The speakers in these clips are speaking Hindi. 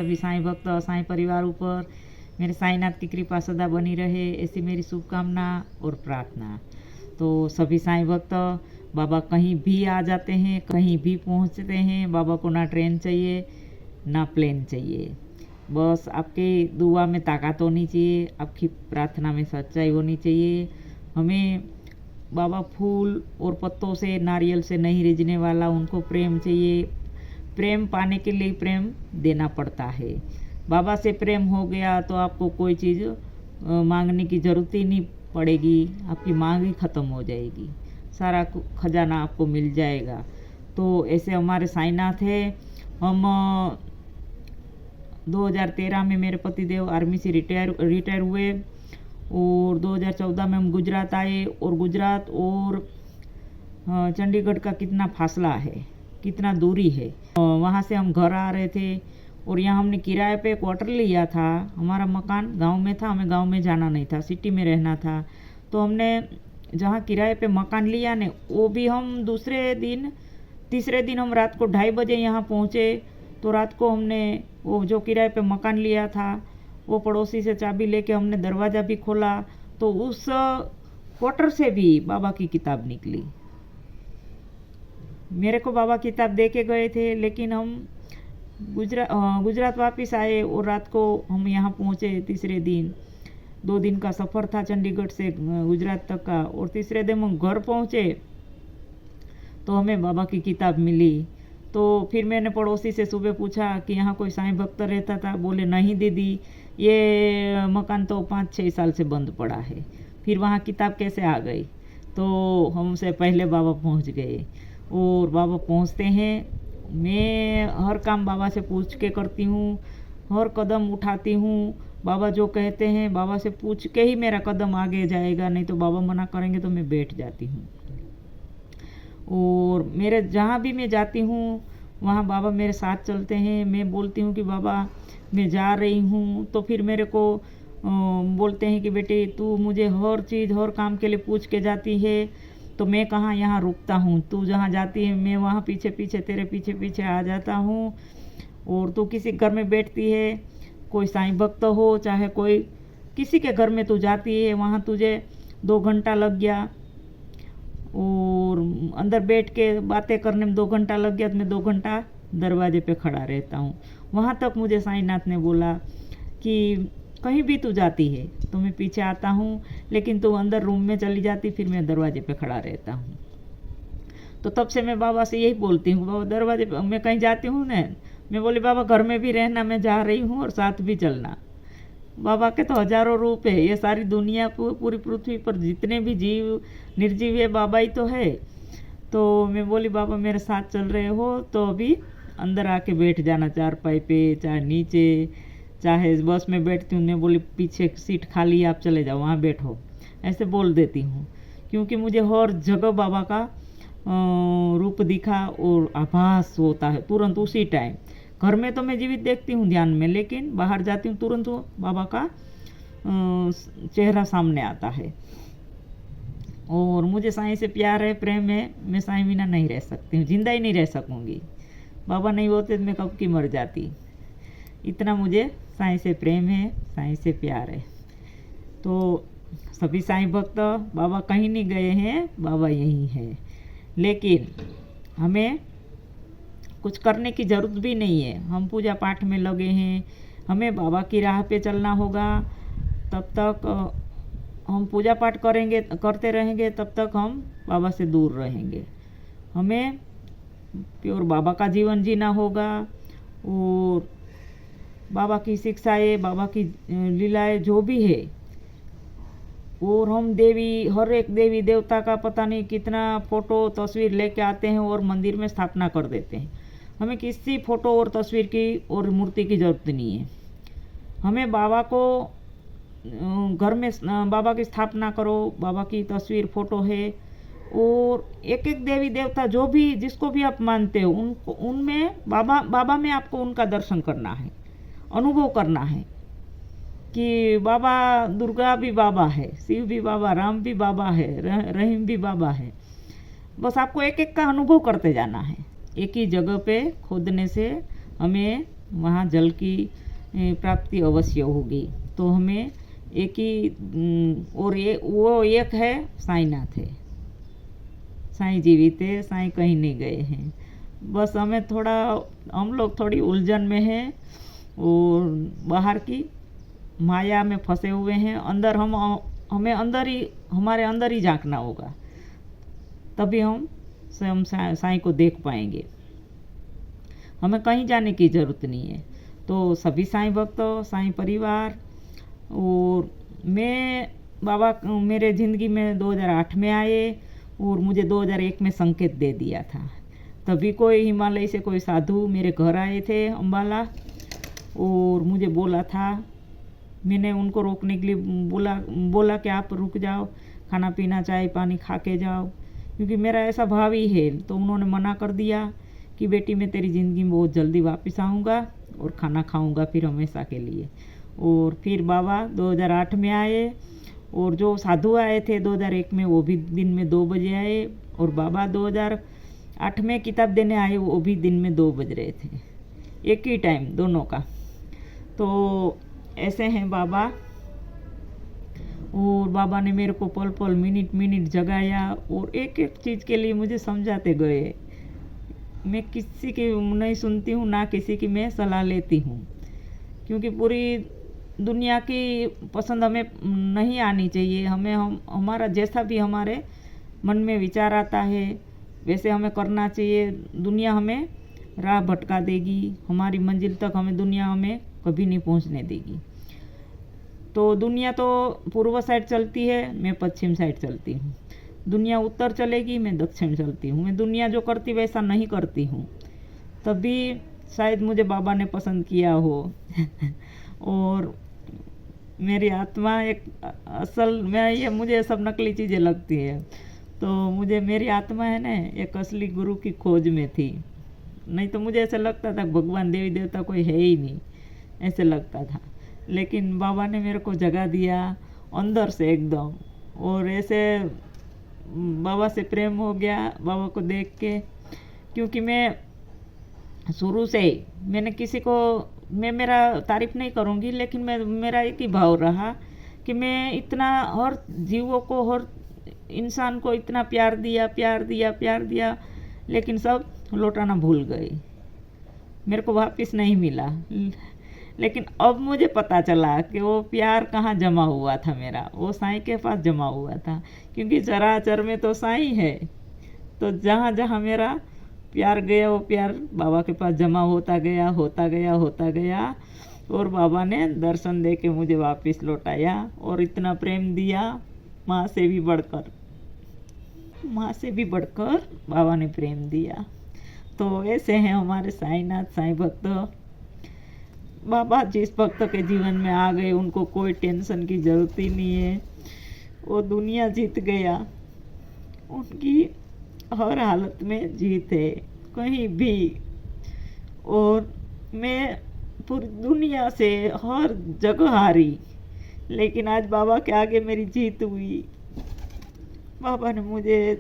सभी साईं भक्त साईं परिवार ऊपर मेरे साईंनाथ की कृपा सदा बनी रहे, ऐसी मेरी शुभकामना और प्रार्थना। तो सभी साईं भक्त बाबा कहीं भी आ जाते हैं, कहीं भी पहुंचते हैं, बाबा को ना ट्रेन चाहिए ना प्लेन चाहिए, बस आपके दुआ में ताकत होनी चाहिए, आपकी प्रार्थना में सच्चाई होनी चाहिए। हमें बाबा फूल और पत्तों से, नारियल से नहीं रिझने वाला, उनको प्रेम चाहिए। प्रेम पाने के लिए प्रेम देना पड़ता है। बाबा से प्रेम हो गया तो आपको कोई चीज़ मांगने की ज़रूरत ही नहीं पड़ेगी, आपकी मांग ही ख़त्म हो जाएगी, सारा खजाना आपको मिल जाएगा। तो ऐसे हमारे साईंनाथ है। हम 2013 में मेरे पतिदेव आर्मी से रिटायर हुए और 2014 में हम गुजरात आए। और गुजरात और चंडीगढ़ का कितना फासला है, कितना दूरी है। वहाँ से हम घर आ रहे थे और यहाँ हमने किराए पे क्वार्टर लिया था। हमारा मकान गांव में था, हमें गांव में जाना नहीं था, सिटी में रहना था। तो हमने जहाँ किराए पे मकान लिया ने, वो भी हम तीसरे दिन हम रात को 2:30 बजे यहाँ पहुँचे। तो रात को हमने वो जो किराए पे मकान लिया था, वो पड़ोसी से चाबी लेके हमने दरवाज़ा भी खोला तो उस क्वार्टर से भी बाबा की किताब निकली। मेरे को बाबा किताब दे के गए थे, लेकिन हम गुजरात वापस आए और रात को हम यहाँ पहुँचे तीसरे दिन। 2 दिन का सफ़र था चंडीगढ़ से गुजरात तक का, और तीसरे दिन हम घर पहुँचे तो हमें बाबा की किताब मिली। तो फिर मैंने पड़ोसी से सुबह पूछा कि यहाँ कोई साईं भक्त रहता था? बोले नहीं दीदी, ये मकान तो 5-6 साल से बंद पड़ा है। फिर वहाँ किताब कैसे आ गई? तो हमसे पहले बाबा पहुँच गए। और बाबा पहुँचते हैं, मैं हर काम बाबा से पूछ के करती हूँ, हर कदम उठाती हूँ। बाबा जो कहते हैं बाबा से पूछ के ही मेरा कदम आगे जाएगा, नहीं तो बाबा मना करेंगे तो मैं बैठ जाती हूँ। और मेरे जहाँ भी मैं जाती हूँ वहाँ बाबा मेरे साथ चलते हैं। मैं बोलती हूँ कि बाबा मैं जा रही हूँ, तो फिर मेरे को बोलते हैं कि बेटे तू मुझे हर चीज़ हर काम के लिए पूछ के जाती है, तो मैं कहाँ यहाँ रुकता हूँ। तू जहाँ जाती है मैं वहाँ पीछे पीछे तेरे पीछे पीछे आ जाता हूँ। और तू किसी घर में बैठती है, कोई साईं भक्त हो चाहे कोई किसी के घर में तू जाती है, वहाँ तुझे 2 घंटा लग गया और अंदर बैठ के बातें करने में 2 घंटा लग गया, तो मैं 2 घंटा दरवाजे पे खड़ा रहता हूँ। वहाँ तक मुझे साईंनाथ ने बोला कि कहीं भी तू जाती है तो मैं पीछे आता हूँ, लेकिन तू अंदर रूम में चली जाती, फिर मैं दरवाजे पे खड़ा रहता हूँ। तो तब से मैं बाबा से यही बोलती हूँ, बाबा दरवाजे पे मैं कहीं जाती हूँ ना, मैं बोली बाबा घर में भी रहना, मैं जा रही हूँ और साथ भी चलना। बाबा के तो हजारों रूप है, ये सारी दुनिया पूरी पृथ्वी पर जितने भी जीव निर्जीव है बाबा ही तो है। तो मैं बोली बाबा मेरे साथ चल रहे हो तो अभी अंदर आके बैठ जाना चारपाई पे, चाहे नीचे, चाहे बस में बैठती हूँ, मैं बोली पीछे सीट खाली है आप चले जाओ वहाँ बैठो, ऐसे बोल देती हूँ। क्योंकि मुझे हर जगह बाबा का रूप दिखा और आभास होता है तुरंत उसी टाइम। घर में तो मैं जीवित देखती हूँ ध्यान में, लेकिन बाहर जाती हूँ तुरंत वो बाबा का चेहरा सामने आता है। और मुझे साईं से प्यार है, प्रेम है, मैं साईं बिना नहीं रह सकती हूँ, जिंदा ही नहीं रह सकूँगी। बाबा नहीं होते तो मैं कब की मर जाती। इतना मुझे साईं से प्रेम है, साईं से प्यार है। तो सभी साईं भक्त बाबा कहीं नहीं गए हैं, बाबा यहीं है। लेकिन हमें कुछ करने की ज़रूरत भी नहीं है, हम पूजा पाठ में लगे हैं। हमें बाबा की राह पे चलना होगा, तब तक हम पूजा पाठ करते रहेंगे, तब तक हम बाबा से दूर रहेंगे। हमें प्योर बाबा का जीवन जीना होगा और बाबा की शिक्षाएं, बाबा की लीलाएं जो भी है। और हम हर एक देवी देवता का पता नहीं कितना फ़ोटो तस्वीर लेके आते हैं और मंदिर में स्थापना कर देते हैं। हमें किसी फ़ोटो और तस्वीर की और मूर्ति की ज़रूरत नहीं है। हमें बाबा को घर में बाबा की स्थापना करो, बाबा की तस्वीर फ़ोटो है, और एक एक देवी देवता जो भी जिसको भी आप मानते हो उनमें बाबा में आपको उनका दर्शन करना है, अनुभव करना है कि बाबा दुर्गा भी बाबा है, शिव भी बाबा, राम भी बाबा है, रहीम भी बाबा है। बस आपको एक एक का अनुभव करते जाना है। एक ही जगह पे खोदने से हमें वहाँ जल की प्राप्ति अवश्य होगी। तो हमें एक ही और ये वो एक है साईनाथ है। साईं जीवित है, साईं कहीं नहीं गए हैं। बस हम लोग थोड़ी उलझन में हैं और बाहर की माया में फंसे हुए हैं। हमें हमारे अंदर ही झांकना होगा, तभी हम स्वयं साईं को देख पाएंगे। हमें कहीं जाने की ज़रूरत नहीं है। तो सभी साईं भक्तों, साईं परिवार और बाबा मेरे ज़िंदगी में 2008 में आए और मुझे 2001 में संकेत दे दिया था। तभी कोई हिमालय से कोई साधु मेरे घर आए थे अम्बाला और मुझे बोला था। मैंने उनको रोकने के लिए बोला कि आप रुक जाओ, खाना पीना चाय पानी खा के जाओ, क्योंकि मेरा ऐसा भाव ही है। तो उन्होंने मना कर दिया कि बेटी मैं तेरी ज़िंदगी में बहुत जल्दी वापस आऊँगा और खाना खाऊँगा फिर हमेशा के लिए। और फिर बाबा 2008 में आए और जो साधु आए थे 2001 में वो भी दिन में 2 बजे आए और बाबा 2008 में किताब देने आए, वो भी दिन में 2 बज रहे थे, एक ही टाइम दोनों का। तो ऐसे हैं बाबा। और बाबा ने मेरे को पल पल मिनट मिनट जगाया और एक एक चीज़ के लिए मुझे समझाते गए। मैं किसी की नहीं सुनती हूँ, ना किसी की मैं सलाह लेती हूँ, क्योंकि पूरी दुनिया की पसंद हमें नहीं आनी चाहिए। हमारा जैसा भी हमारे मन में विचार आता है वैसे हमें करना चाहिए। दुनिया हमें राह भटका देगी, हमारी मंजिल तक दुनिया हमें कभी नहीं पहुंचने देगी। तो दुनिया तो पूर्व साइड चलती है, मैं पश्चिम साइड चलती हूँ। दुनिया उत्तर चलेगी, मैं दक्षिण चलती हूँ। मैं दुनिया जो करती वैसा नहीं करती हूँ, तभी शायद मुझे बाबा ने पसंद किया हो। और मेरी आत्मा एक असल में ये मुझे सब नकली चीज़ें लगती है। तो मेरी आत्मा है ना, एक असली गुरु की खोज में थी। नहीं तो मुझे ऐसा लगता था भगवान देवी देवता कोई है ही नहीं, ऐसे लगता था। लेकिन बाबा ने मेरे को जगा दिया अंदर से एकदम, और ऐसे बाबा से प्रेम हो गया बाबा को देख के। क्योंकि मैं शुरू से ही मैं मेरा तारीफ नहीं करूँगी, लेकिन मेरा एक ही भाव रहा कि मैं इतना हर जीवों को, हर इंसान को इतना प्यार दिया, लेकिन सब लौटाना भूल गए, मेरे को वापस नहीं मिला। लेकिन अब मुझे पता चला कि वो प्यार कहाँ जमा हुआ था मेरा, वो साईं के पास जमा हुआ था। क्योंकि चराचर में तो साईं है, तो जहाँ जहाँ मेरा प्यार गया वो प्यार बाबा के पास जमा होता गया। और बाबा ने दर्शन दे के मुझे वापस लौटाया और इतना प्रेम दिया, माँ से भी बढ़कर बाबा ने प्रेम दिया। तो ऐसे हैं हमारे साईनाथ, साईं भक्त। बाबा जिस भक्त के जीवन में आ गए उनको कोई टेंशन की जरूरत ही नहीं है, वो दुनिया जीत गया। उनकी हर हालत में जीत है, कहीं भी। और मैं पूरी दुनिया से हर जगह हारी, लेकिन आज बाबा के आगे मेरी जीत हुई। बाबा ने मुझे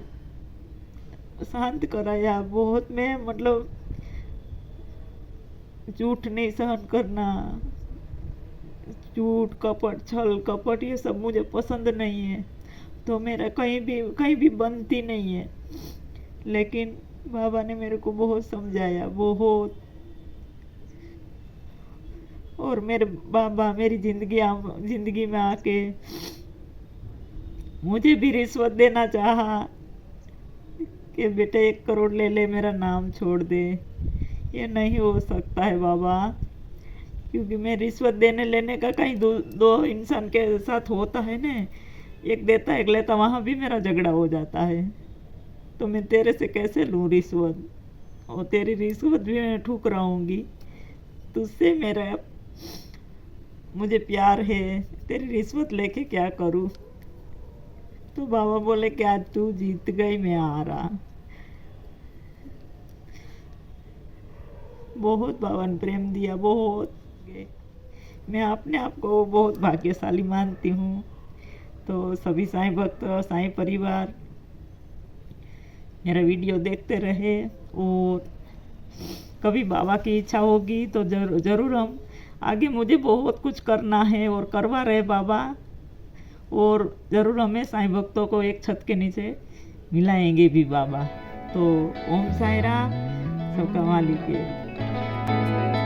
शांत कराया बहुत। मैं झूठ नहीं सहन करना, झूठ कपट छल कपट ये सब मुझे पसंद नहीं है, तो मेरा कहीं भी बनती नहीं है। लेकिन बाबा ने मेरे को बहुत समझाया, बहुत। और मेरे बाबा मेरी जिंदगी में आके मुझे भी रिश्वत देना चाहा कि बेटे 1 करोड़ ले ले, मेरा नाम छोड़ दे। ये नहीं हो सकता है बाबा, क्योंकि मैं रिश्वत देने लेने का कहीं दो इंसान के साथ होता है ना, एक देता एक लेता, वहाँ भी मेरा झगड़ा हो जाता है। तो मैं तेरे से कैसे लूँ रिश्वत, और तेरी रिश्वत भी मैं ठुकराऊंगी। तुझसे मुझे प्यार है, तेरी रिश्वत लेके क्या करूँ। तो बाबा बोले कि आज तू जीत गई, मैं आ रहा। बहुत बाबा ने प्रेम दिया, बहुत। मैं अपने आप को बहुत भाग्यशाली मानती हूँ। तो सभी साईं भक्त, साईं परिवार मेरा वीडियो देखते रहे और कभी बाबा की इच्छा होगी तो ज़रूर हम आगे, मुझे बहुत कुछ करना है और करवा रहे बाबा, और ज़रूर हमें साईं भक्तों को एक छत के नीचे मिलाएंगे भी बाबा। तो ओम साई राम, सबका मालिक है।